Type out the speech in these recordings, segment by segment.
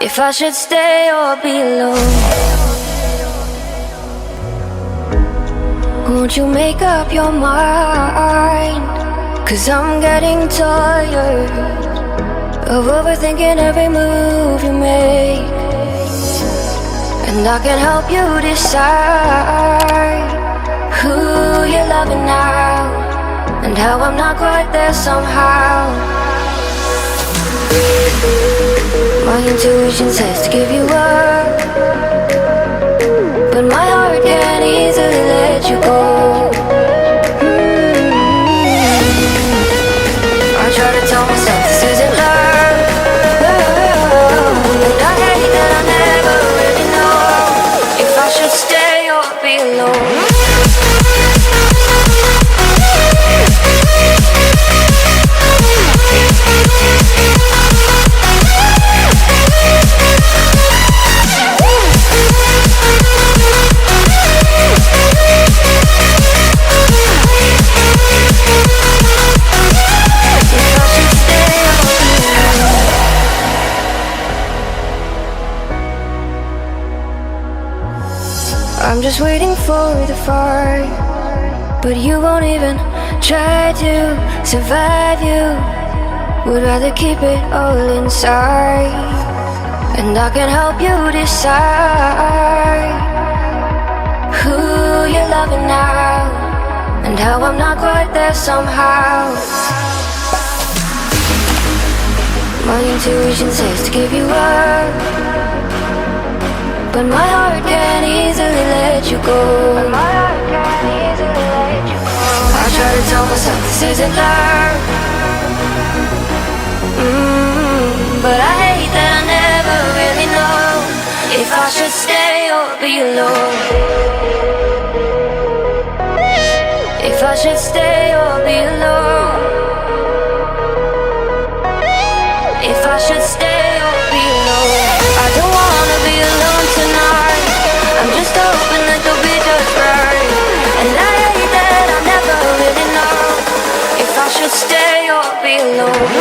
if I should stay or be alone. Won't you make up your mind? 'Cause I'm getting tired of overthinking every move you make. And I can help you decide who you're loving now, and how I'm not quite there somehow. My intuition says to give you up, but my heart can't easily let you go. I try to tell myself this isn't love, and I hate that I never really know if I should stay or be alone. I'm just waiting for the fight, but you won't even try to survive. You would rather keep it all inside, and I can help you decide who you're loving now, and how I'm not quite there somehow. My intuition says to give you up, but my heart can't easily let you go. I try to tell myself this isn't love, but I hate that I never really know if I should stay or be alone. If I should stay or be alone. If I should stay or be alone. I don't wanna be alone tonight. I'm just hoping that you'll be just right. And I hate that I never really know if I should stay or be alone.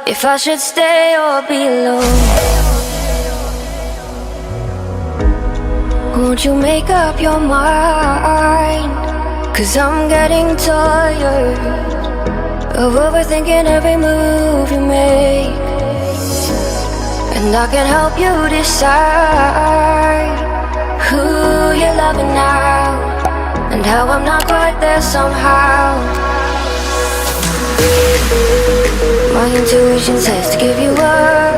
If I should stay or be alone. Won't you make up your mind? 'Cause I'm getting tired of overthinking every move you make. And I can help you decide who you're loving now, and how I'm not quite there somehow. My intuition says to give you up,